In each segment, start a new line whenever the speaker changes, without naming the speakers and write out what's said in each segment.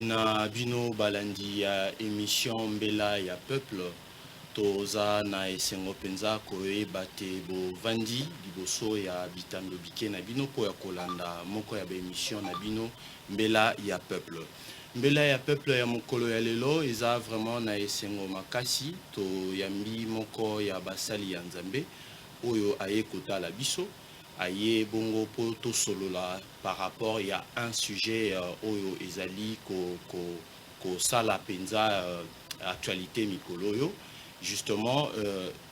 Na bino balandi ya émission Mbela ya peuple toza na esengo penza koyeba te bovandi liboso ya bitando bike na bino po ya kolanda moko ya émission na bino Mbela ya peuple. Mbela ya peuple ya mokolo ya lelo eza vraiment na esengo makasi to yambi moko ya basali ya Nzambe oyo aye kotala biso aye bongo po to solola par rapport ya un sujet oyo ezali ko sala penza actualité mikolo yo justement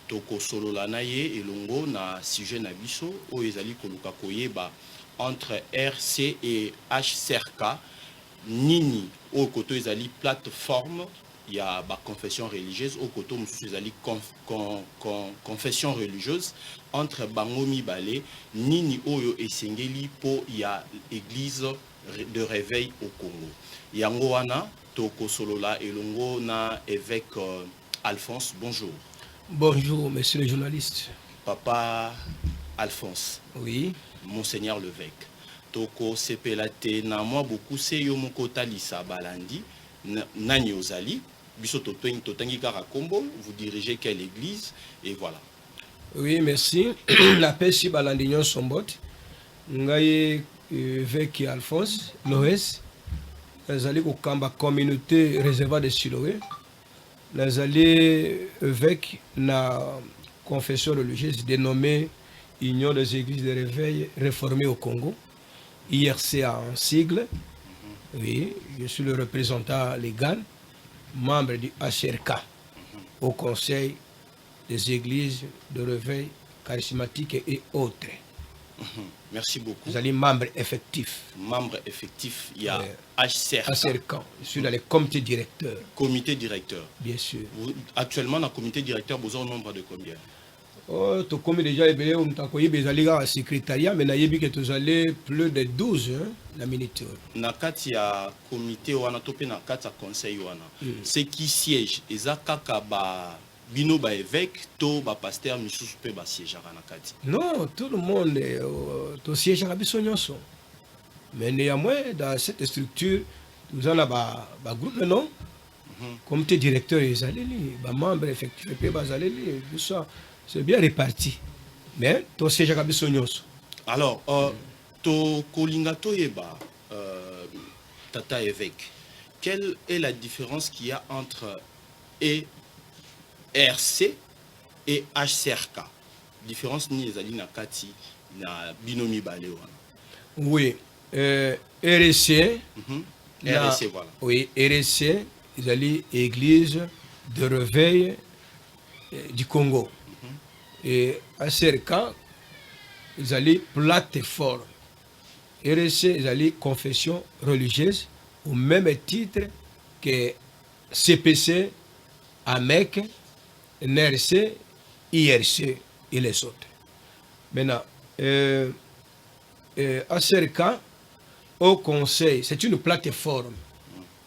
toko solola na ye elongo na sujet na biso oyo ezali koluka koyeba entre RC et HCRK nini oyo koto ezali plateforme ya ba confession religieuse au koto mususu ezali confession religieuse entre bango mibale nini oyo esengeli po ya église de réveil au Congo yango wana toko solola elongo na évêque Alphonse. Bonjour.
Bonjour monsieur le journaliste.
Papa Alphonse.
Oui.
Monseigneur l'évêque toko sepelate na moi beaucoup se yo moko talisa balandi nani ozali biso totangi kaka kombo, vous dirigez quelle église et voilà.
Oui, merci. La paix si balandignon sombot. Ngai évêque Alphonse Noès. Nazali ko kamba communauté réservée de Siloé. Nazali évêque na confession religieuse dénommée Union des églises de réveil réformées au Congo. IRC en sigle. Oui, je suis le représentant légal, membre du HRK, au Conseil des églises de réveil charismatique et autres.
Merci beaucoup.
Vous allez membre effectif.
Membre effectif, il y a HCRK.
HCRK, je suis dans le comité directeur.
Comité directeur.
Bien sûr.
Vous, actuellement, dans le comité directeur, vous avez un nombre de combien?
Oh, tu comme déjà, on t'a connu, mais allez à secrétariat, mais naïbi que tu allez plus de 12 la minute.
Nakati ya comité wana topé na kati ya conseil wana. C'est qui siège ezakaka ba bino ba évêque to ba pasteur misusu pe ba siège na kati.
Non, tout le monde to siège à biso nyonso. Mais néanmoins dans cette structure, nous avons ba groupe non. Comité directeur ezali ba membre effectif pe ba zali tout ça. C'est bien réparti. Mais to siège à biso nyonso.
Alors to kolingato yeba tata évêque. Quelle est la différence qu'il y a entre ERC et HCRK? Différence ni ezali na kati na binomi bale wana.
Oui, RC.
RC voilà.
Oui, RC, ezali église de réveil du Congo. Et HCRK, ezali plateforme. RC, ezali confession religieuse au même titre que CPC, AMEC, NRC, IRC et les autres. Maintenant, HCRK, au conseil, c'est une plateforme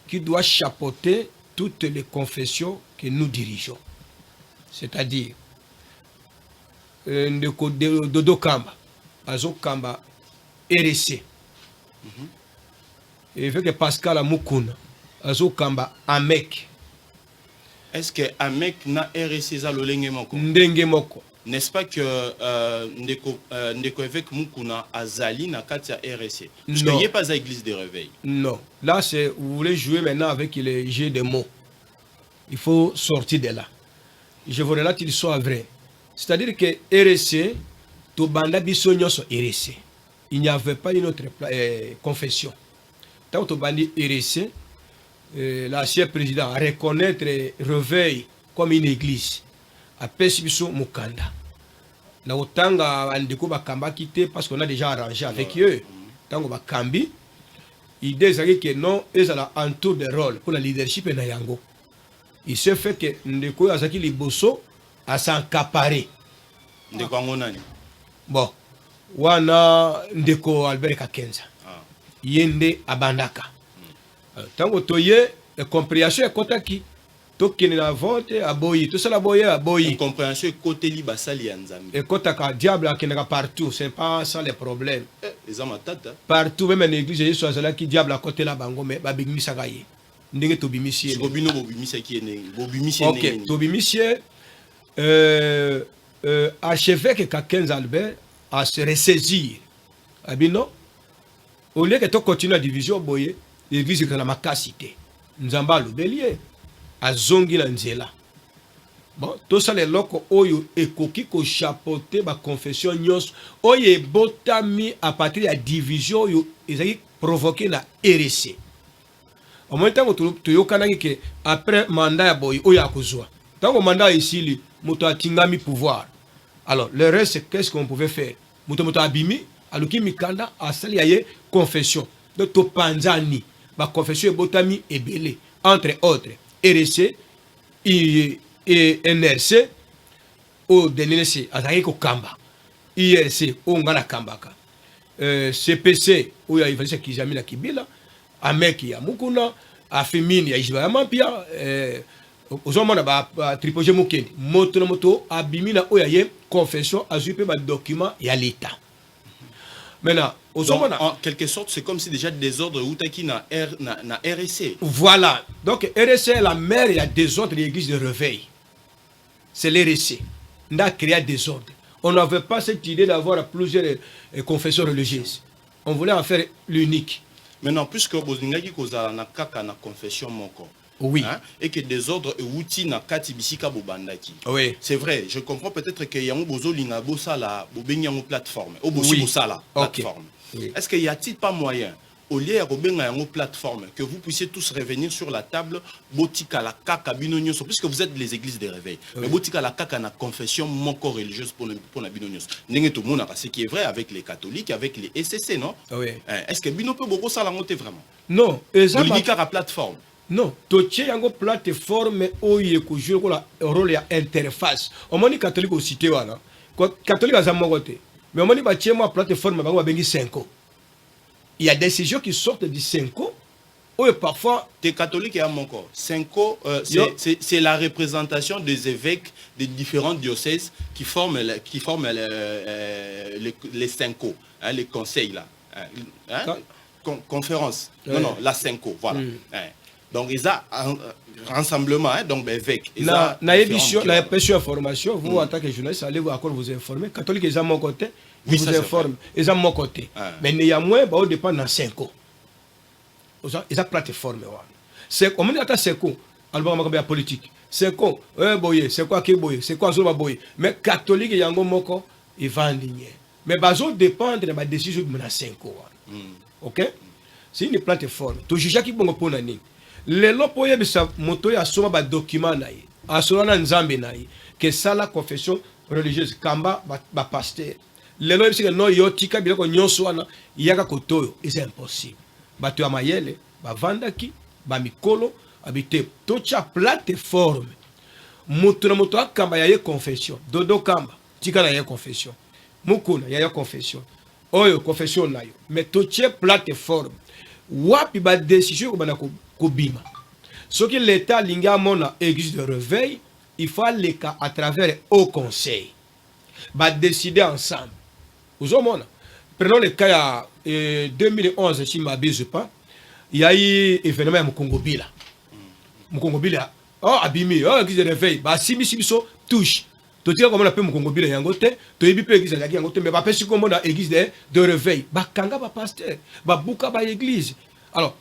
qui doit chapeauter toutes les confessions que nous dirigeons. C'est-à-dire, Dodo Kamba, Azo Kamba, RC. Et avec Pascal Amoukouna, Azo Kamba, AMEC.
Est-ce que AMEC na RC za lolenge moko?
Ndenge moko.
N'est-ce pas que ndeko évêque Mukuna azali na kati ya RC? Parce qu'il n'y a pas à église de réveil.
Non. Là, c'est vous voulez jouer maintenant avec les jeux de mots. Il faut sortir de là. Je voudrais là qu'il soit vrai. C'est-à-dire que RC, to banda biso nyonso RC. Il n'y avait pas une autre confession. Tant que bandi RC, l'ancien président a reconnaître réveil comme une église. A Pesibiso Mukanda. Na otanga andiko bakamba quitté parce qu'on a déjà arrangé avec eux. Tango bakambi, idée c'est que non, ils ont un tour de rôle pour la leadership na yango. Il se fait que ndeko azaki liboso a s'encaparer.
Ndeko ngonani.
Bon, wana ndeko Albert Kakenza. Yende abandaka. Tango toye compréhension ekotaki tokene na vote aboyi tout ça la boye aboyi
compréhension côté li basali ya Nzambe
ekotaka diable akenaka partout, c'est pas ça le problème.
eza matata.
Partout même en église Yesu azala ki diable à côté la bango mais ba bimisaka ye. Ndenge to bimisi.
Bobino bobimisa ki ene. Bobimisi
ene. OK, to bimisi archevêque Kakenz Albert à se ressaisir. Abino au lieu que to continue la division boye, l'église est na makasité. Nzamba lobelier azongi na nzela. Bon, tout ça les locaux oyo ekoki ko chapeauter ba confession nyos oyo botami à partir de la division oyo ezaki provoquer la RC. Au moins tant que tu yokanaki que après mandat ya boy oyo akozwa. Tant que mandat ici moto atingami pouvoir. Alors le reste qu'est-ce qu'on pouvait faire? Moto abimi aluki mikanda asali yaye confession. Donc to panzani ba confession botami ebele entre autres RC et NRC au DNC azaki ko kamba IRC o ngala kambaka CPC o ya ivalisa kizami na kibila ameki ya mukuna afimini ya ijiba ya mampia ozomona ba tripoje mukeni moto na moto abimina o ya ye confession azupe ba document ya l'état. Maintenant,
donc, en quelque sorte, c'est comme si déjà désordre Outaki na RSC.
Voilà. Donc, RSC est la mère, il y a désordre de l'église de réveil. C'est l'RSC. On a créé désordre. On n'avait pas cette idée d'avoir plusieurs confessions religieuses. On voulait en faire l'unique.
Maintenant, puisque vous avez une confession moko.
Oui.
Hein, et que désordre et outil na kati bisika bobandaki.
Oui.
C'est vrai, je comprends peut-être que yango bozo linga bosala bobenyango plateforme ou bosi
oui.
bosala plateforme.
Okay. Oui.
Est-ce qu'il y a-t-il pas moyen au lieu de bobenga yango plateforme que vous puissiez tous revenir sur la table botika la kaka binonyoso puisque vous êtes les églises de réveil. Oui. Mais botika la kaka na confession moko religieuse pour na binonyoso. Ndenge to mona ce qui est vrai avec les catholiques avec les SCC non?
Oui.
Est-ce que bino peut boko sala ngote vraiment?
Non,
exactement. La plateforme.
Non, toche yango plateforme oye ko jouer ko la rôle ya interface. O moni catholique au cité wana. Catholique a zamo côté. Mais o moni ba tiema plateforme ba bengi 5 ans. Il y a des décisions qui sortent du 5 ans. Ou parfois
des catholiques et à mon corps. 5 ans c'est la représentation des évêques des différents diocèses qui forment les 5 ans, hein, les conseils là. Hein? Conférence. Non, la 5 ans, voilà. Hein. Donc, ils ont un rassemblement, hein, donc évêque.
Na édition, la pétition information, vous en tant que journaliste, allez vous encore vous informer. Catholique, ils ont mon côté,
oui,
vous informent. Ils ont mon côté. Mais néanmoins, au dépend dans 5 ans. Ils ont plateforme. C'est comme on dit, c'est quoi? Alors, on politique. C'est quoi? C'est quoi qui boye? C'est quoi Zoba boye? Mais catholique, ils ont mon côté, ils vendent. Mais bazo dépend de la décision de 5 ans. Ok? C'est une plateforme. Tu juges qui bon pour nani? Les lois bisa moto ya soma ba document na ye asona na nzambe na ye que ça la confession religieuse kamba ba pasteur les lois bisa no yotika biloko nyonso wana yaka kotoyo c'est impossible bato ya mayele ba vandaki ba mikolo abite tocha plateforme moto na moto akamba ya ye confession dodo kamba tika na ye confession mukuna ya ye confession oyo confession na yo mais toche plateforme wapi ba décision ko bana Kobima. Ce que l'État linga mona église de réveil, il faut aller à travers au conseil. Va décider ensemble. Vous avez prenons le cas 2011 si ma bise pas, il y a eu événement à Mukongobila. Mukongobila, oh abimi, oh église de réveil, bah si so touche. Tu sais comment on appelle Mukongobila yangote, tu es bien église de yangote, mais pas si comment on a église de réveil, bah kanga ba pasteur, bah bouka ba église. Alors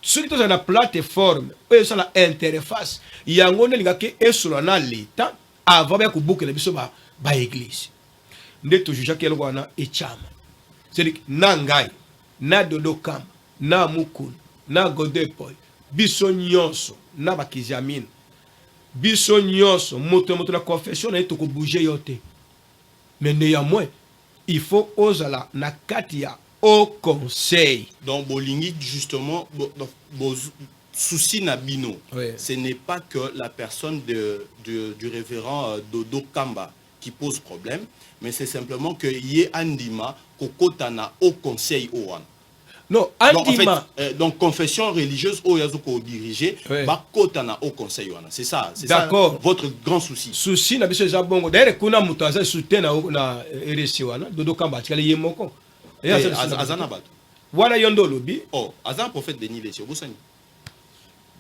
ceux qui sont dans la plateforme, eux sont la interface. Il y a un monde qui est sur l'État avant de boucler les biso ba église. Nde to juge que l'on est chama. C'est-à-dire na ngai, na dodokam, na mukun, na godepoy, biso nyonso, na bakizamine. Biso nyonso, moto la confession na to ko bouger yote. Mais néanmoins, il faut oser la na katia au conseil.
Donc, Bolingi, justement, souci Nabino, oui. Ce n'est pas que la personne du révérend Dodo Kamba qui pose problème, mais c'est simplement que Yé Andima, Kokotana au conseil Owan.
Non, Andima.
Donc, confession religieuse au Yazoko dirigé, Bakotana au conseil Owan. C'est ça votre grand souci.
Souci, na biso Zabongo. D'ailleurs, Kuna Mutaza soutient na RSC Wana, Dodo Kamba, Tikali Yemoko.
azana bato
wana yondo lobi
oh azan prophète Denis Lesio bosani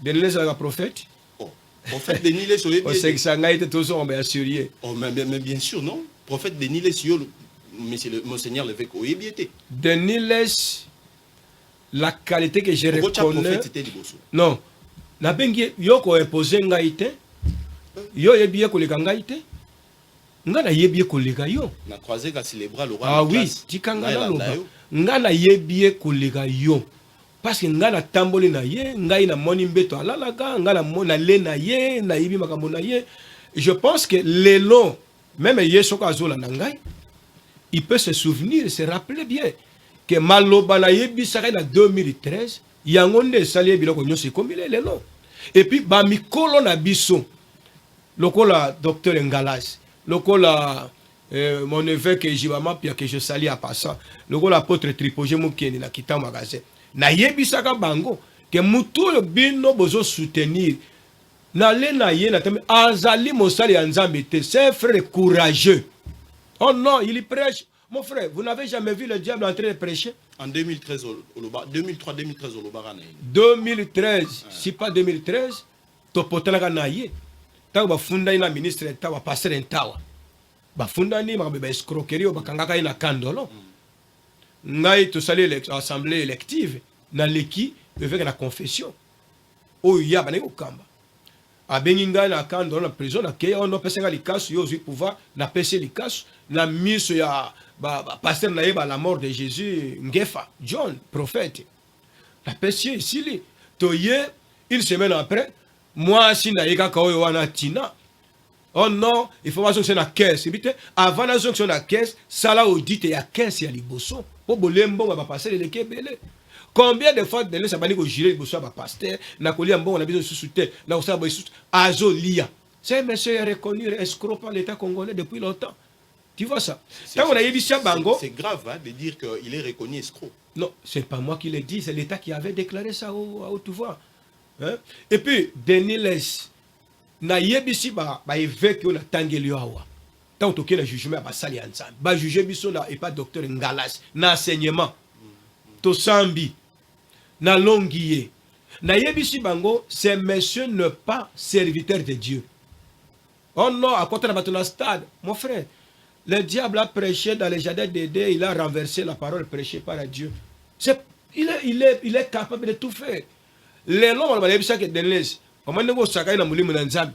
Denis la prophète
oh prophète Denis Lesio
o sait que ça a été tout ça on va sérieux
oh mais bien sûr non prophète Denis Lesio monsieur le monseigneur l'évêque oyebiete
Denis Les la qualité que je reconnais non na bengi yoko imposer ngaite yo yebiye koleka ngaite ngana yebiye koleka yo
na croisé ka célébrer le roi
ah oui tikanga na loba ngana yebiye koleka yo parce que ngana tamboli na ye ngai na moni mbeto alalaka ngana mona le na ye na yibi makambo na ye je pense que lelo même yeso ka zola na ngai il peut se souvenir se rappeler bien que maloba na yebi saka na 2013 yango nde sali biloko nyoso komile lelo et puis ba mikolo na biso lokola docteur Ngalas lokola mon évêque Jibama Pia que je salue à passant lokola apôtre Tripogé Mukeni na kita magasin na yebisaka bango que mutu bino bozo soutenir na le na ye na tami azali mosali ya Nzambe te c'est un frère courageux oh non il prêche mon frère vous n'avez jamais vu le diable en train de prêcher
en 2013 2003-2013 au Lobara
2013 si pas 2013 topotelaka na ye tawa bafunda ina ministre tawa passer ntawa bafunda ni mabe escroquerie bakangaka ina kandolo ngai to sali l'assemblée élective na leki avec la confession o ya bana ko kamba abengi ngai na kandolo na prison na ke on pesenga likasu yo zi pouvoir na pese likasu na miso ya pasteur na yeba la mort de Jésus ngefa John prophète la pese ici li to ye une semaine après moi si na yeka kaoyo wana tina oh non il faut voir que na caisse bité avant na zonction na caisse sala audit ya caisse ya liboso po bolembo ba passer le kebele combien de fois de laisse bani ko girer liboso ba pasteur na kolia mbongo na biso sous-souté na osala ba azo lia c'est monsieur reconnu escroc par l'état congolais depuis longtemps tu vois ça quand on a yebisa bango
c'est grave hein, de dire que il est reconnu escroc
non c'est pas moi qui le dis c'est l'état qui avait déclaré ça au pouvoir hein? Et puis Denis Les na yebisi ba évêque na tangeli awa tant toke na jugement ba sali ensemble ba juger biso na et pas docteur Ngalas na enseignement to sambi na longier na yebisi bango ces messieurs ne pas serviteurs de Dieu oh non à côté de la stade mon frère le diable a prêché dans les jardins d'Éden il a renversé la parole prêchée par Dieu il est capable de tout faire les longs ba yebisa que Denis comment nego sakai na mulimu na Nzambe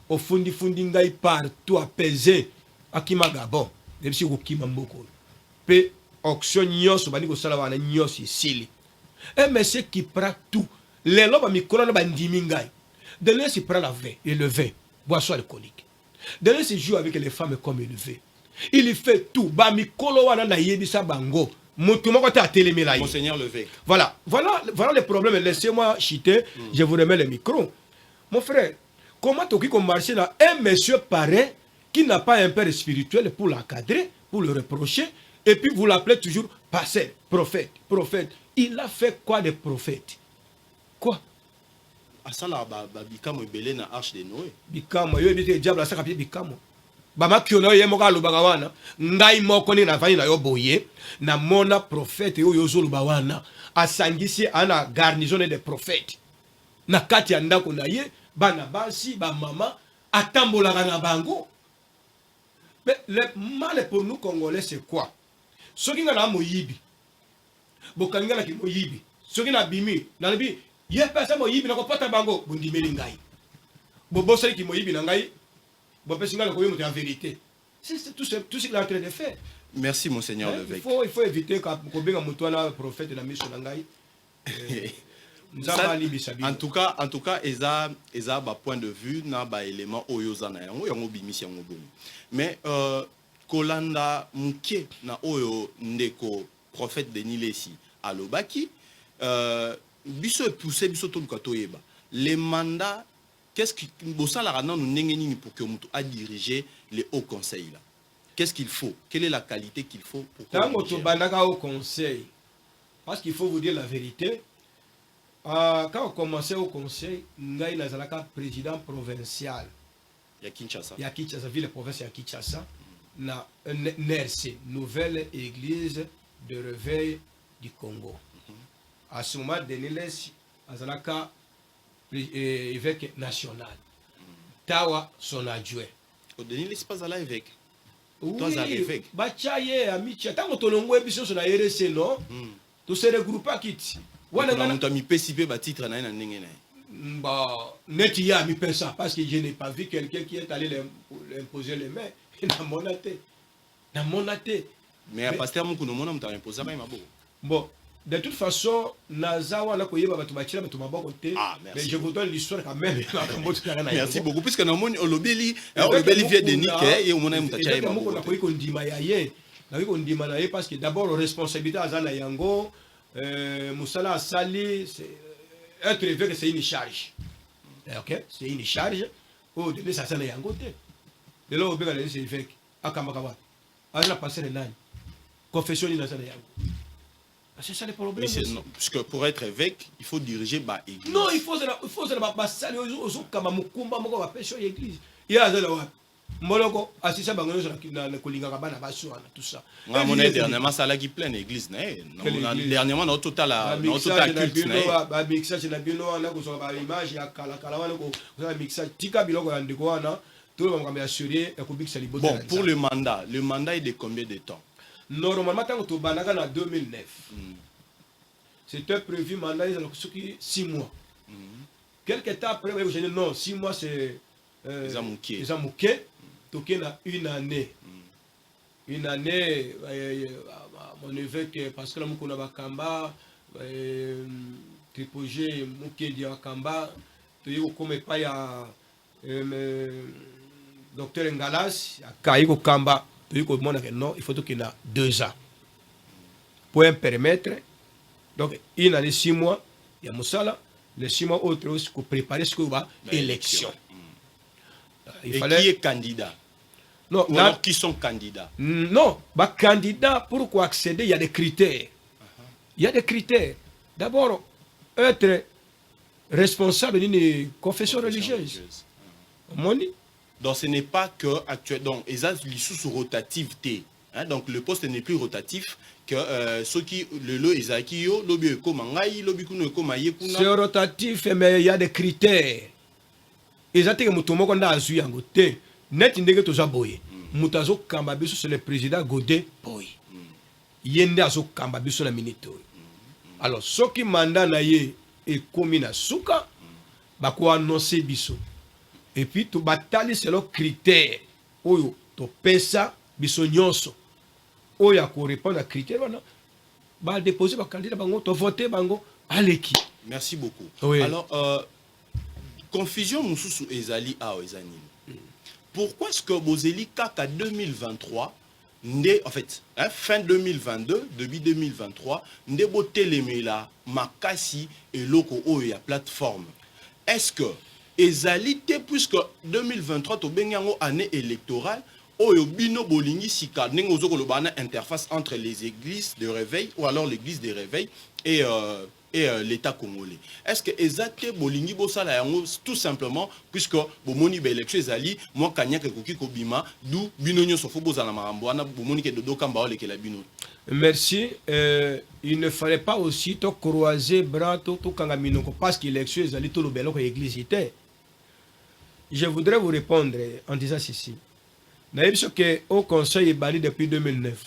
o fundi ngai partout apaisé akima gabon debisi ko kima mboko pe auction nyos bani ko sala wana nyos isili un monsieur qui prend tout les loba mikolo na bandimi ngai Denis il prend la vin et le vin boisson alcoolique Denis il joue avec les femmes comme il veut il fait tout ba mikolo wana na yebisa bango
Monseigneur Levé.
Voilà les problèmes. Laissez-moi chiter. Je vous remets le micro. Mon frère, comment tu peux marcher là un monsieur pareil qui n'a pas un père spirituel pour l'encadrer, pour le reprocher, et puis vous l'appelez toujours pasteur, prophète. Il a fait quoi de prophète? Quoi?
Asala bikamo ibele na arche de Noé.
Bikamo yo ebite diable asaka pie bikamo. Bama kiono ye moka lubanga wana ngai moko ni na vani na yo boye na mona prophète yo yo zoluba wana asangisi ana garnison de prophètes na kati ya ndako na ye bana basi ba mama atambolaka na bango. Mais le mal pour nous Congolais c'est quoi? Soki nga na moyibi bokanga na ki moyibi soki na bimi na bi ye pesa moyibi na ko pota bango bondimeli ngai bobo sali ki moyibi na ngai. Bon, en vérité. C'est tout ce qu'il est en train de faire.
Merci, Monseigneur Levesque.
Il faut éviter que le prophète de la mission d'Angaï.
En tout cas, Eza point de vue, na ba élément oyozana yango bimisi yango bomi. Mais kolanda muke na oyo ndeko prophète Denis Lesi alobaki biso poussé biso to lukatoyeba. Les mandats qu'est-ce qui nous pour que Moutou a dirigé les hauts conseils là? Qu'est-ce qu'il faut? Quelle est la qualité qu'il faut pour que
au conseil? Parce qu'il faut vous dire la vérité. Quand on commençait au conseil, Ngaï Nazalaka président provincial.
Il y a
Kinshasa, ville province à Kinshasa. Na NRC, Nouvelle Église de réveil du Congo. À ce moment, Deniles Azalaka, évêque national. Tawa, son adjoint.
Denis n'est pas à l'évêque.
Oui,
évêque.
Amicia, tant que ton nom est sur la RSC, non? Tu se regroupes à qui?
Voilà, tu as mis PCP, titre,
bah, net y a mis ça parce que je n'ai pas vu quelqu'un qui est allé imposer les mains. Dans mon athée.
Mais à pasteur, mon coup, on t'a imposé.
Bon, de toute façon, Nazawa n'a pas eu mais je vous donne l'histoire quand même.
Merci beaucoup. Puisque nous avons le Belli vient de Niké et on a
un parce que d'abord, la responsabilité à Zana Yango, Moussala Sali, être évêque, c'est une charge. Ok? C'est une charge. Oh, de ça, c'est un côté. De là, au Béga, c'est évêque. À Kamakawa. À la passer les nains. Confession, il y a ça. C'est ça le problème.
Puisque pour être évêque, il faut diriger l'église.
Non, il faut que saluer aux autres comme Mukumba, Moko, pêcher l'église. Il y a là. Moloko, assisté à Bangono, na Kolinga Kabana, tout ça.
Moi, mon dernièrement, ça l'a qui plein l'église. Dernièrement, au total culte.
Mixage na bino, on a besoin d'image, il y a Kalakalawana, on a mixage, Tika Biloko, Andikoana, tout le monde a assuré,
bon, pour le mandat est de combien de temps?
Normalement, tant que tu as en 2009, c'était prévu mandat de 6 mois. Quelques temps après, je dis non, 6 mois c'est. Les amouqués, tu as une année. Une année, mon évêque, parce que là, je suis Kamba, Tripogé, Mouké Diakamba, tu as comme pas ya docteur Ngalas, Kaïko Kamba. Non, il faut qu'il y ait 2 ans. Pour un permettre, donc, une année 6 mois, il y a Moussala, les 6 mois autres aussi pour préparer ce qu'on va élection.
Et fallait... qui est candidat?
Non,
ou alors qui sont candidats?
Non, candidat, pour accéder, il y a des critères. Il y a des critères. D'abord, être responsable d'une confession religieuse.
Donc ce n'est pas que actuellement, donc ils ont sous rotativité. Donc le poste n'est plus rotatif que ceux qui le lobby
c'est rotatif, mais il y a des critères. Ils ont dit que Moutomo qu'on a azu en côté. Net indégué tous à boyer. Moutazo Kambabiso c'est le président Godé boy. Yende azo Kambabiso la minito. Alors ceux qui mandat na ye et commune souka, bah quoi annoncer biso. Et puis tu bataille c'est le critère. Oyo to pesa biso nyonso. Oya ko répondre à critère wana. Ba déposer ba candidat bango to voter bango aleki.
Merci beaucoup.
Oui.
Alors confusion mususu ezali a ezani. Pourquoi est-ce que Bozeli kaka 2023 en fait fin 2022 début 2023 nde botelemela makasi eloko oyo ya plateforme. Est-ce que ezali te puisque 2023 to bengango année électorale oyo bino bolingi sika ndenge ozokoloba na interface entre les églises de réveil ou alors l'église de réveil et l'État congolais. Est-ce que ezate bolingi bosala yango tout simplement puisque bomoni ba élection ezali moi kanyaka koki kobima du bino nyoso fo bozala marambo wana bomoni ke dodo kamba olekela bino.
Merci. Il ne fallait pas aussi to croiser bras to kanga minoko parce que l'élection ezali to lobelo ko église était. Je voudrais vous répondre en disant ceci. Naïb ce que au conseil est banni depuis 2009.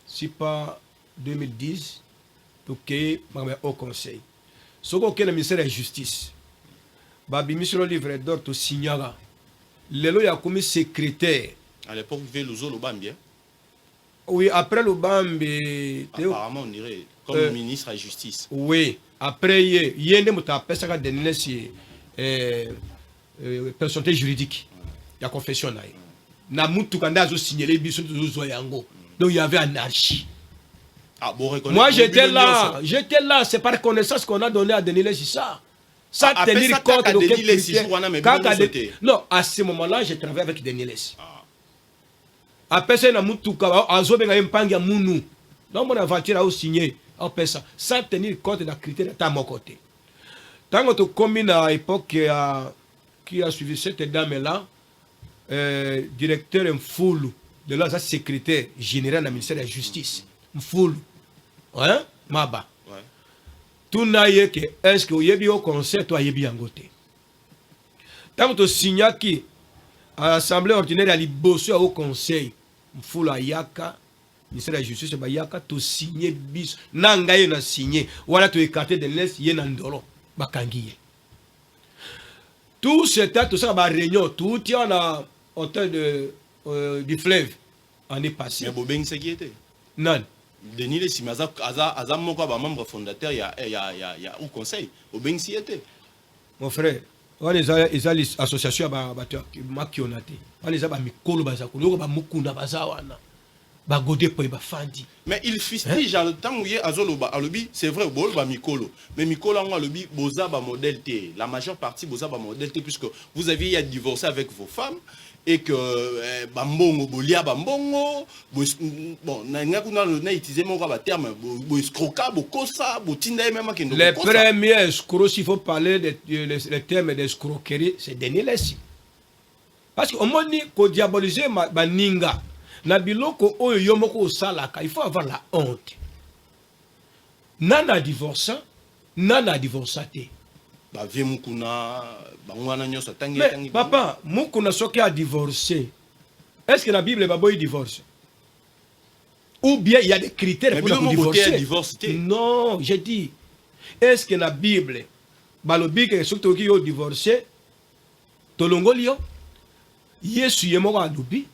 Si pas 2010 au conseil. Ce que le ministère de la Justice, Babi mis sur le livre d'or to signala. Le lo ya commis secrétaire.
À l'époque, il y avait le Bambie.
Oui, après le Bambie.
Apparemment, on dirait comme ministre de la Justice.
Oui, après, il y a des gens personnalité juridique. Il y a confession. Na mutu kanda zo signaler biso zo yango. Donc il y avait anarchie.
Ah, bon,
moi j'étais là, c'est par connaissance qu'on a donné à Denis ça. Ça tenir compte de quelques non, à ce moment-là, j'ai travaillé avec Denis. Après ça, na mutu ka azo benga impangi ya munu. Donc mon aventure a signé après ça, sans tenir compte de la critère de mon côté. Tant que tu commune à l'époque qui a suivi cette dame là, directeur en full de là, secrétaire général du ministère de la Justice. Mfoul. Hein? Maba.
Ouais.
Tout n'a que est-ce que vous avez au conseil, toi, vous avez côté. Tant que tu signes qui, à l'Assemblée ordinaire, à l'Ibosso au conseil, Mfoul à Yaka, ministère de la Justice, Yaka, tu signes bis. Nangaye na signé. Voilà, tu écarté de l'Est, y a Nandoro. Bakangiye. Tout ce temps, tout ça, ma réunion, tout il y en a hôtel du fleuve année passée.
Mais Bobeng, c'est qui était?
Non.
Denis Lessi, mais Aza Moko, membre fondateur, il y a au conseil. Bobeng, s'y était.
Mon frère, on les a les associations à Makionate. On les a Mikolo Bazakolo, Mukunda Bazawana.
Mais il fustige à le temps où il y a Azoloba, c'est vrai, Bolba Mikolo. Mais Mikolo, Boza ba modèle T. La majeure partie Boza ba modèle T, puisque vous aviez divorcé avec vos femmes et que Bambongo, Bolia Bambongo, bon, n'a utilisé mon terme, Escroca, Bokosa, Botinda, même qui
les premiers escrocs, s'il faut parler des termes d'escroquerie, c'est Denis Lessi. Parce qu'on m'a dit qu'on diabolisait ma ninga. Na biloko oyo yomoko osalaka, il faut avoir la honte. Nana divorçant, nana divorçaté.
Ba vie mukuna, ba ngwana nyoso tangi
tangi. Papa, mukuna soki a divorcé. Est-ce que la Bible est boy divorce? Ou bien il y a des critères pour divorcer? Non, j'ai dit. Est-ce que la Bible balobi que soki ki yo divorcé? Tolongolio? Yesu yemoko alubi.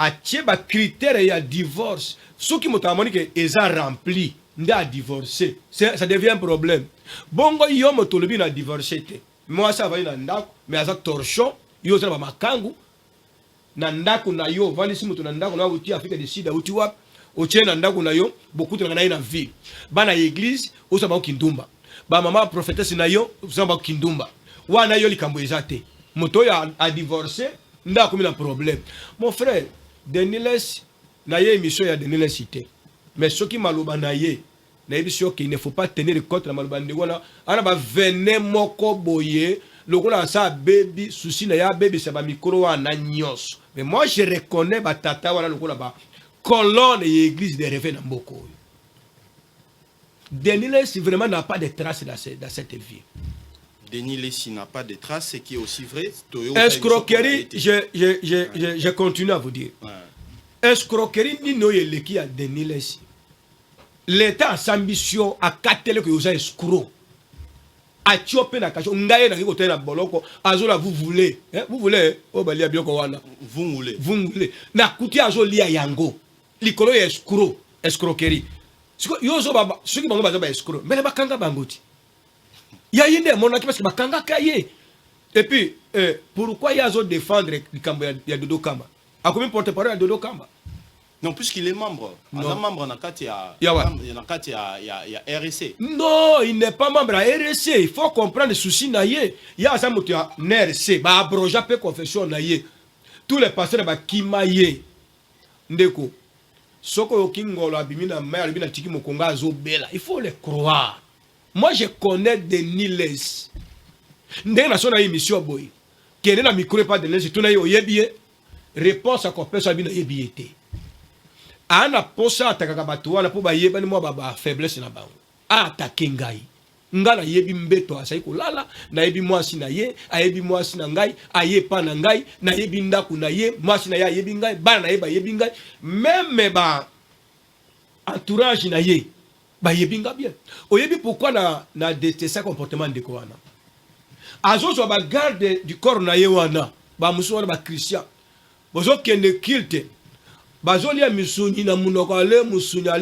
A ba critère ya divorce. Ceux qui m'ont dit que ils ont rempli, n'a divorcé. Ça devient un problème. Bongo yo motolobi na divorcé. Moi ça va na mais à torchon, yo ça va makangu. Na ndako na yo, vali si mutu na ndako na uti Afrique du Sud, uti wap, otie na ndako na yo, beaucoup de na na vie. Ba na église, o ça ba kindumba. Ba maman prophétesse na yo, ça ba kindumba. Wa na yo likambo ezate. Moto ya a divorcé, ndako mi na problème. Mon frère, Denis Lessi, na ye émission ya Denis Lessi cité. Mais ce qui maloba na ye, na émission qu'il ne faut pas tenir compte la maloba ndengona, ana ba vene moko boye, lokola sa baby souci na ya baby ça ba micro wana nyos. Mais moi je reconnais ba tata wana lokola ba colonne et église de rêve na mboko. Denis Lessi vraiment n'a pas de traces dans cette vie.
Denis Lessi n'a pas de traces, ce qui est aussi vrai.
Escroquerie, je continue à vous dire. Ouais. Escroquerie, ni no yeleki à Denis Lessi. L'État a sa ambition à katele que vous avez escroc. A chopé na kacho, ngaye na kikote na boloko, azola vous voulez. Vous voulez, oh bah liya bioko wana.
Vous voulez.
Vous voulez. Na kuti azo liya yango. Likolo ya escroc, escroquerie. Yo zo baba, ceux qui bango bazo ba escroc. Mais les bakanga bangoti. Il y a une démon qui parce que bakanga kaye. Et puis pourquoi il y a zo défendre le Kamba ya Dodo Kamba? A combien porte-parole à Dodo Kamba?
Non, puisqu'il est membre. Il est membre dans la RSC.
Non, il n'est pas membre à RSC. Il faut comprendre le souci naïe. Il y a ça qui a RSC. Bah abroja pe confession naïe. Tous les pasteurs ba kimaye. Ndeko. Soko okingolo abimina maya abimina tiki mokonga zo bela. Il faut le croire. Moi, je connais Denis Lessi. Ndé na sona émission boy. Kene na micro pas de Lessi. Tuna yo yebie. Réponse à confession abina yebiete. Ana posa atakaka bato wana po bayeba ni mwa baba faiblesse na bango. Atake ngai. Ngala yebi mbeto asai kolala, na yebi mwasi na ye, ayebi mwasi na ngai, ayepa na ngai, na yebi ndaku na ye, mwasi na ye ayebi ngai, bana na ye ba yebi ngai. Même ba entourage na ye ba yebi ngai bien. Oyebi pourquoi na détester comportement de koana. Azozo ba garde du corps na ye wana, ba musu wana ba Christian. Bozo kende kilte. Bazoli ya misuni na munoko ale musunya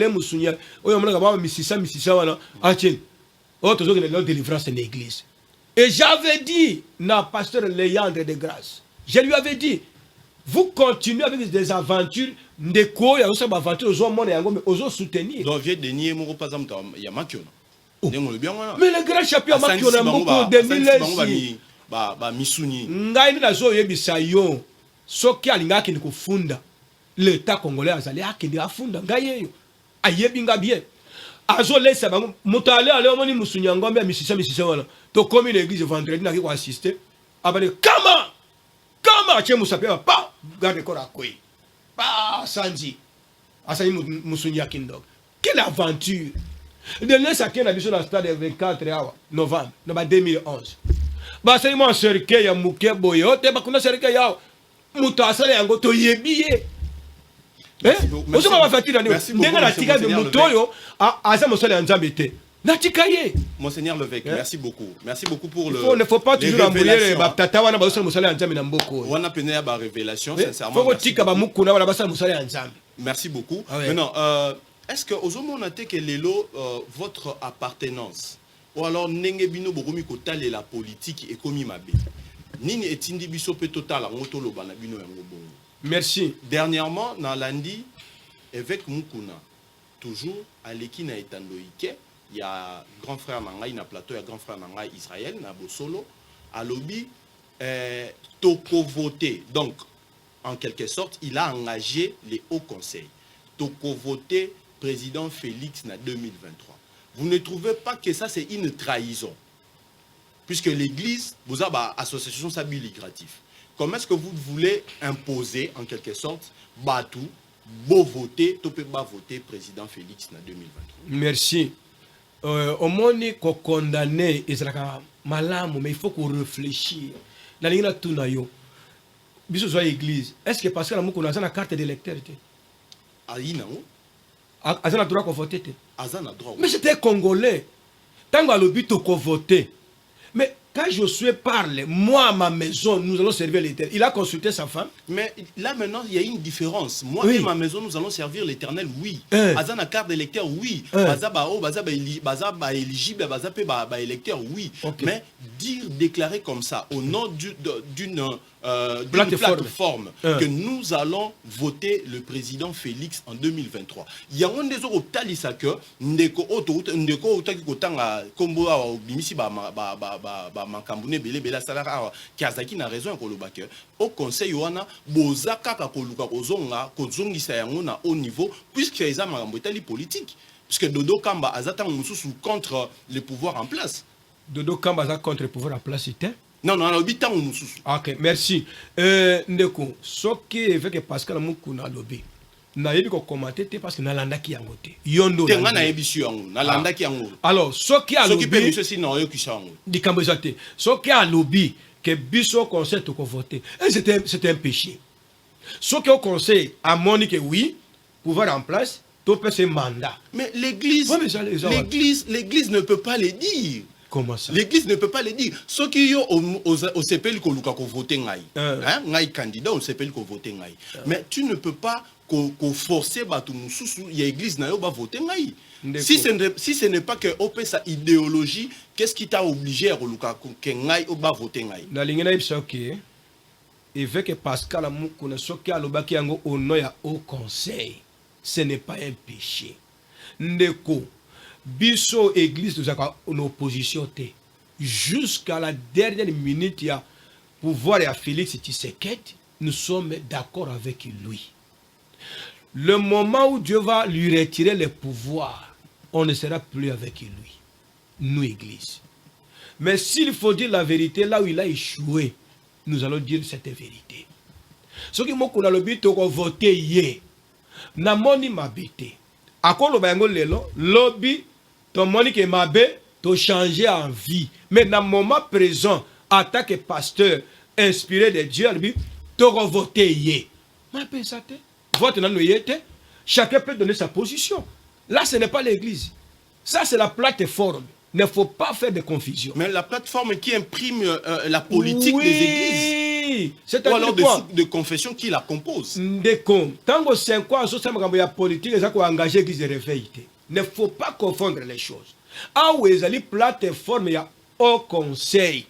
oyo mona ba misisa wana atien autre chose que la délivrance en église. Et j'avais dit na pasteur Léandre de Grâce, je lui avais dit vous continuez avec des aventures ndeko ya osa ba aventure ozo mona yango mais ozo soutenir
donc vieux Denis moko par exemple ya makiona ndengo le bien wana
mais le grand champion makiona moko Denis Lessi
ba misuni
ngai na zo yebisa yo soki alingaki ni kufunda l'État congolais azali akende afunda ngayeyo ayebinga bien azolesa bango mutale ale omoni musunya ngombe misisa wana to komi l'église vendredi na ko assister abale kama che musapia pa garde corps akoi Ah, Sanzi. Asani Moussounia Kindog. Quelle aventure! Dernier saké na biso na stade 24 novembre, no 2011. Ba sai mo serke ya muke boyo, te ba kuna serke ya muto asale yango to yebiye. Ozo ba fatira ni. Ndenga na tika de mutoyo, asa mo sale nzambe te. Na tika ye.
Monseigneur Levesque, merci beaucoup. Merci beaucoup pour le.
Il ne faut pas toujours embrouiller ba tata wana ba sale mo sale nzambe na mboko.
On a peine à ba révélation sincèrement.
Faut tika ba mukuna wala ba sale mo sale nzambe.
Merci beaucoup. Maintenant, est-ce que aux hommes on a que lelo votre appartenance ou alors nenge bino bokomi kotale la politique et komi mabe nini etindi biso pe total ngoto lo bana bino yango bongo.
Merci.
Dernièrement dans lundi évêque Mukuna toujours aleki na etandoike il y a grand frère nangai na plateau ya grand frère nangai Israël na Bosolo alobi toko voter donc en quelque sorte il a engagé les hauts conseils toko voter président Félix en 2023. Vous ne trouvez pas que ça c'est une trahison? Puisque l'église, vous avez une association sabligratif. Comment est-ce que vous voulez imposer en quelque sorte Batou, beau voter, topé bas voter président Félix en 2023?
Merci. Au moins, qu'on condamne Israël malam, mais il faut qu'on réfléchisse. Dans l'Église, tout nayo. Biso soit église. Est-ce que parce que nous avons une carte d'électeur? Azana droit qu'on vote. Mais c'était congolais. Tant que le but qu'on vote. Mais quand Josué parle, moi à ma maison, nous allons servir l'Éternel. Il a consulté sa femme.
Mais là maintenant, il y a une différence. Moi et ma maison, nous allons servir l'Éternel, oui. Azana carte d'électeur, oui. Bazaba éligible, bazaba électeur, oui. Mais déclarer comme ça, au nom d'une plateforme que nous allons voter le président Félix en 2023. Il y a un des autres talisa que ndeko otaki kotanga kombo bimisi makamboune bela salara kazaki na raison ko lobaka au conseil wana bozaka ka koluka kozonga kozongisa yango na haut niveau puisque eza makambo etali politique puisque Dodo Kamba azata mususu contre le pouvoir en place.
Dodo Kamba azata contre le pouvoir en place c'était.
Non, non, on a
ok, merci. Ndeko, ce qui est fait que Pascal Mukuna lobby. Na yebi ko commenter parce que na landa ki yango te. Yondo.
Tenga na yebisu yango, na landa ki yango.
Alors, ce qui a lobby.
Ce qui peut ceci non yo kisango.
Di kambezate. Ce qui a lobby que biso conseil to voter. C'était un péché. Ce qui au conseil a moni que oui, pouvoir en place, to peut ce mandat.
Mais l'église ne peut pas le dire.
Comment ça?
L'église ne peut pas le dire. Ceux qui ont au CPL qu'on vote ngai candidat au CPL qu'on vote ngai. Mais tu ne peux pas forcer batu mususu il y a église na yo ba voter ngai. Si ce n'est pas que op sa idéologie, qu'est-ce qui t'a obligé à que ngai au ba voter ngai?
Na lingena ipsa OK. Évêque Pascal Mukuna soki alobaki yango au nom ya au conseil. Ce n'est pas un péché. Ndeko biso église nous avons en opposition jusqu'à la dernière minute il y a pouvoir à Félix Tshisekedi, nous sommes d'accord avec lui. Le moment où Dieu va lui retirer le pouvoir, on ne sera plus avec lui, nous église. Mais s'il faut dire la vérité là où il a échoué, nous allons dire cette vérité. Ce qui m'a dit le but de voter hier, na moni mabité. Akolo bayango lelo lobby ton monique et mabé to changer en vie. Mais dans le moment présent, en tant que pasteur inspiré de Dieu, tu vas voter. Vote dans le chacun peut donner sa position. Là, ce n'est pas l'église. Ça, c'est la plateforme. Il ne faut pas faire de confusion.
Mais la plateforme qui imprime la politique des églises.
C'est-à-dire
ou alors de confession qui la compose.
Tant que 5 ans, il y a politique, il faut engager l'église de réveil. Il ne faut pas confondre les choses. Ah oui, il y a plateforme, il y a au conseil.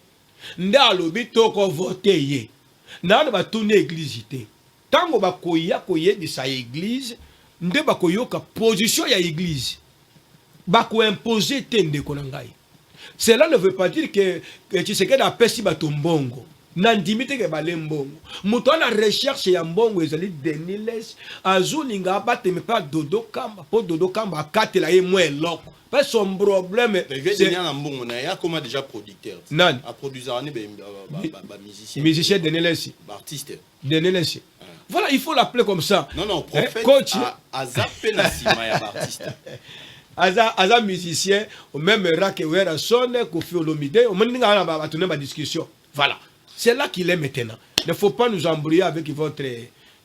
Nda lobi toko voter ye. Na ba tourner église té. Tango ba koya di sa église, nde ba koyoka position ya église. Ba ko imposer tende konangai. Cela ne veut pas dire que tu sais que da pesi ba tombongo. Nandimite ke balembongo. Muto na recherche ya mbongo ezali Deniles azulinga bateme pa Dodo Kamba po Dodo Kamba akatela ye mwe loko. Pas son problème.
C'est un mbongo na ya comment déjà producteur.
Nan.
A produire ani musicien.
Musicien Deniles.
Artiste.
Deniles. Voilà, il faut l'appeler comme ça.
Non, non, prophète,
coach.
Azape na sima ya artiste.
Aza musicien, au même rang que Wera Son, Kofi Olomide, au même moment, on a discussion. Voilà. C'est là qu'il est maintenant. Il ne faut pas nous embrouiller avec votre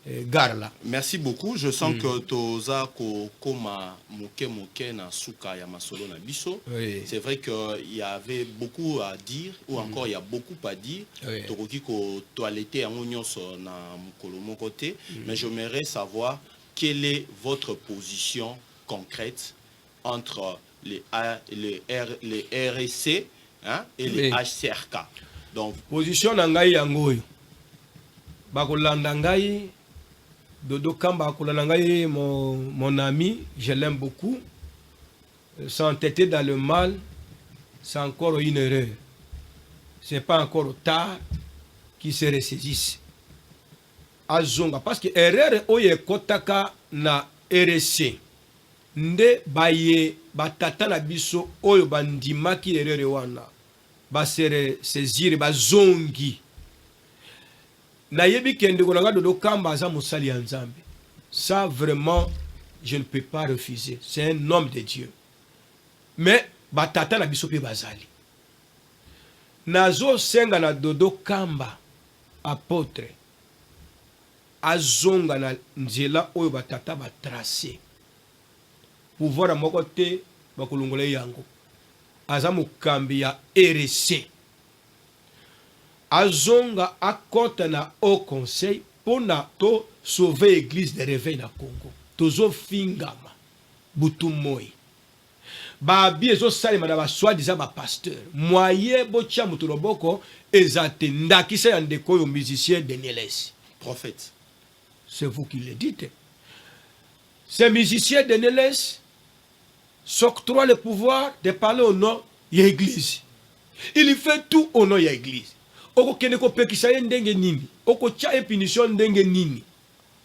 gare là.
Merci beaucoup. Je sens que Toza Koma Moke na Suka ya Masolo na Biso.
Oui.
C'est vrai qu'il y avait beaucoup à dire, ou encore il y a beaucoup à dire.
Oui.
Toroki ko toilette en union na Mukolo Mokote. Mais j'aimerais savoir quelle est votre position concrète entre les RSC, hein, et les HCRK. Donc,
position nangai yangoyo. Bakolanda ngai Dodo Kamba akolanda ngai mon ami, je l'aime beaucoup. S'entêter dans le mal, c'est encore une erreur. C'est pas encore tard qu'il se ressaisisse. Azonga parce que erreur oye kotaka na RSC. Nde baye batata na biso oyo bandimaki erreur wana basere saisir bazongi na yebi kende konanga Dodo Kamba aza musali ya Nzambe. Ça vraiment je ne peux pas refuser. C'est un homme de Dieu. Mais batata na biso pe bazali. Nazo senga na Dodo Kamba apôtre azonga na nzela oyo batata ba tracer. Pouvoir à mon côté, bakulungole yango. Aza mukambi ya RSC. Azonga akota na au conseil pour na to sauver l'église de réveil na Congo. Tozo fingama. Butu moi. Babi ezo salima na ba soi-disant ba pasteur. Moye bocha mutuloboko ezate ndakisa ya ndeko yo musicien de Neles.
prophète.
C'est vous qui le dites. Ces musiciens de Neles s'octroie le pouvoir de parler au nom de l'église. Il fait tout au nom de l'église. Oko kene ko pekisa ndenge nini. Oko cha punition ndenge nini.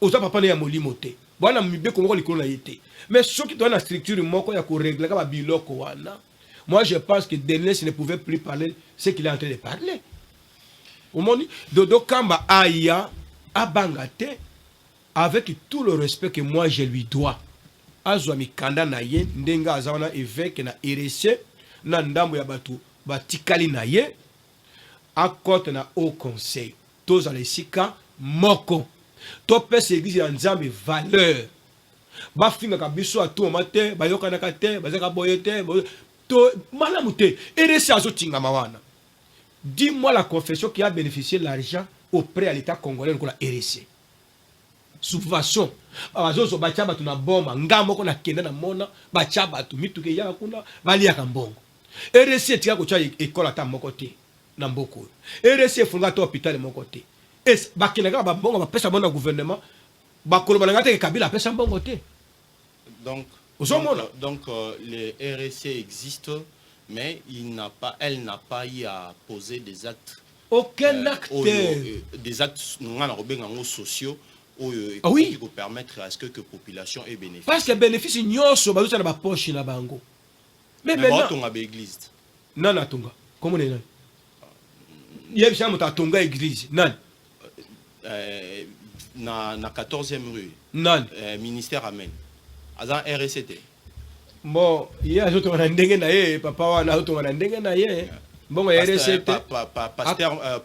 Oza papa na ya molimo te. Bwana mibe ko likolo na yete. Mais ce qui doit la structure moko ya ko régler ka biloko wana. Moi je pense que Denis ne pouvait plus parler ce qu'il est en train de parler. Au moment Dodo Kamba aya abangate avec tout le respect que moi je lui dois. Azwa mikanda na ye ndenga azawana évêque na RSC na ndambo ya batu batikali na ye akote na au conseil toza lesika moko to pesa église ya Nzambe valeur bafinga kabiso a tout matin bayokana kate bazaka boyete to malamu te RSC azotinga mawana. Dis-moi la confession qui a bénéficié de l'argent auprès à l'État congolais ko la RSC. Subvention abazozo bacha batu na bomba ngambo ko na kenda na mona bacha batu mituke ya kuna balia kambongo RSC tika ko cha école ata moko te na mboko RSC funga to hôpital moko te es bakina ka ba bongo ba pesa bona gouvernement bakolo bana ngate Kabila pesa mbongo te.
Donc les RSC existent, mais elle n'a pas eu à poser des actes.
Aucun acte.
Des actes sociaux.
Ah oui.
Pour permettre à ce que la population ait bénéfice.
Parce que bénéfice nyoso bazo na ba poche na bango.
Mais maintenant on a église.
Non atunga. Comment est nan? Yebisa muta atunga église. Nan.
Na 14e rue.
Nan.
Ministère Amen. Azan RCT.
Bon, il y a d'autres ndenge na ye papa wana auto na ndenge na ye. Bon RCT.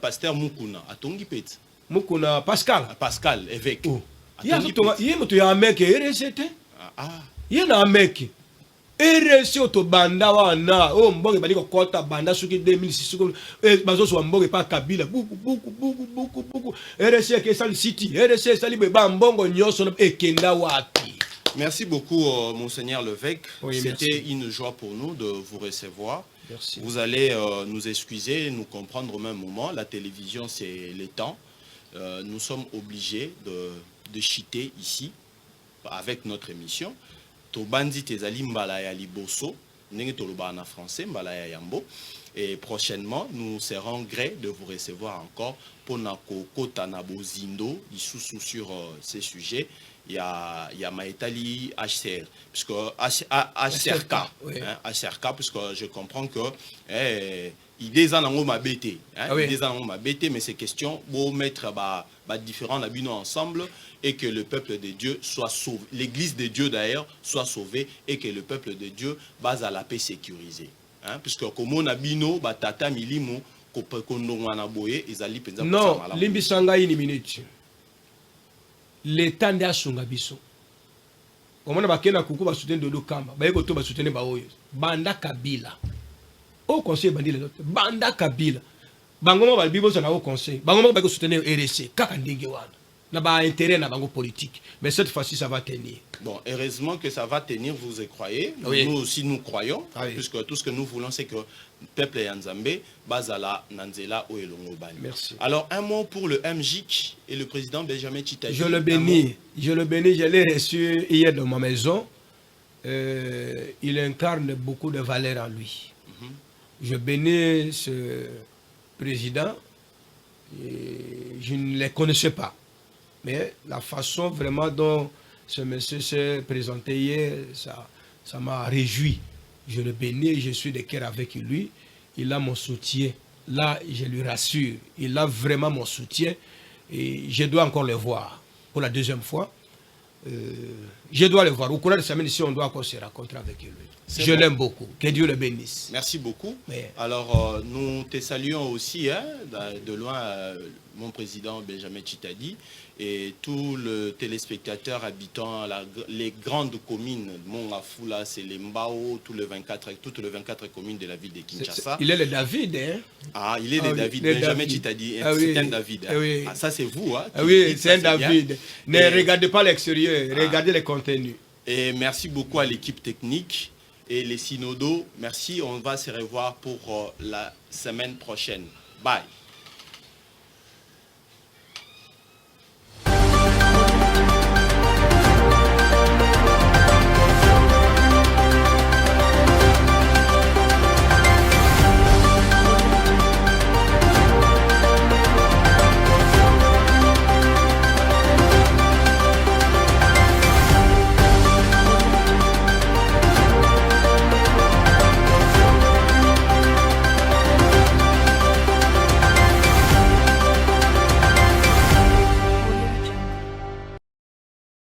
Pasteur Mukuna atungi peti.
Mukuna Pascal.
Pascal, évêque.
Oh. Il y a un mec RST. Il y a un mec. RSC autobanda wana. Oh, mbonge bali ko kota banda suki 2006. Bazo so mbonge pa Kabila. Beaucoup. RSC ke sali city. RSC sali beba mbongo nyoso ekenda wapi.
Merci beaucoup, Monseigneur l'évêque.
Oui,
c'était une joie pour nous de vous recevoir.
Merci.
Vous allez nous excuser, nous comprendre au même moment. La télévision, c'est le temps. Nous sommes obligés de chiter ici avec notre émission. Tobandi tezali mbala ya liboso, ndenge toloba na français mbala ya yambo. Et prochainement, nous serons gré de vous recevoir encore pour nako kota na bozindo isusu sur ces sujets. Il y a Maïtali HCR, puisque HCRK,
oui.
HCRK, puisque je comprends que idées en ango mabete, hein,
Ah oui.
idées en ango mabete, mais c'est question de mettre différents nabino ensemble et que le peuple de Dieu soit sauvé, l'église de Dieu d'ailleurs soit sauvée et que le peuple de Dieu base à la paix sécurisée, hein, puisque comme on abino batata milimo kondongwana boye ezali penza
non limbisanga une minute l'état nde asunga biso omona bakena kuku basutene dodo kamba bayeko to basutene baoyo banda kabila au conseil bandi les autres banda kabila bango mo balbi bozo na au conseil bango mo bayeko soutenir RC kaka ndenge wana na ba intérêt na bango politique mais cette fois-ci ça va tenir.
Bon, heureusement que ça va tenir, vous y croyez.
Oui.
Nous aussi nous croyons,
Oui.
puisque tout ce que nous voulons c'est que le peuple Yanzambe bazala nanzela o elongo bani.
Merci.
Alors un mot pour le MJIC et le président Benjamin Chitadi.
Je le bénis, je l'ai reçu hier dans ma maison. Il incarne beaucoup de valeurs en lui. Je bénis ce président. Je ne les connaissais pas. Mais la façon vraiment dont ce monsieur s'est présenté hier, ça m'a réjoui. Je le bénis, je suis de cœur avec lui. Il a mon soutien. Là, je lui rassure. Il a vraiment mon soutien. Et je dois encore le voir pour la deuxième fois. Je dois le voir. Au cours de la semaine ici, on doit encore se rencontrer avec lui. Je l'aime beaucoup. Que Dieu le bénisse.
Merci beaucoup.
Mais...
Alors, nous te saluons aussi, hein, de loin, mon président Benjamin Chitadi et tous les téléspectateurs habitant les grandes communes, Mongafula, c'est les Mbao, toutes les 24 communes de la ville de Kinshasa.
Il est le David, hein?
Ah, il est le David. Benjamin Chitadi,
ah,
c'est
oui.
un David. Hein.
Ah, oui.
Ah, ça, c'est vous. Hein,
ah, oui, c'est un David.
Bien.
Ne regardez pas l'extérieur, regardez les contenus.
Et merci beaucoup à l'équipe technique et les synodos. Merci, on va se revoir pour la semaine prochaine. Bye.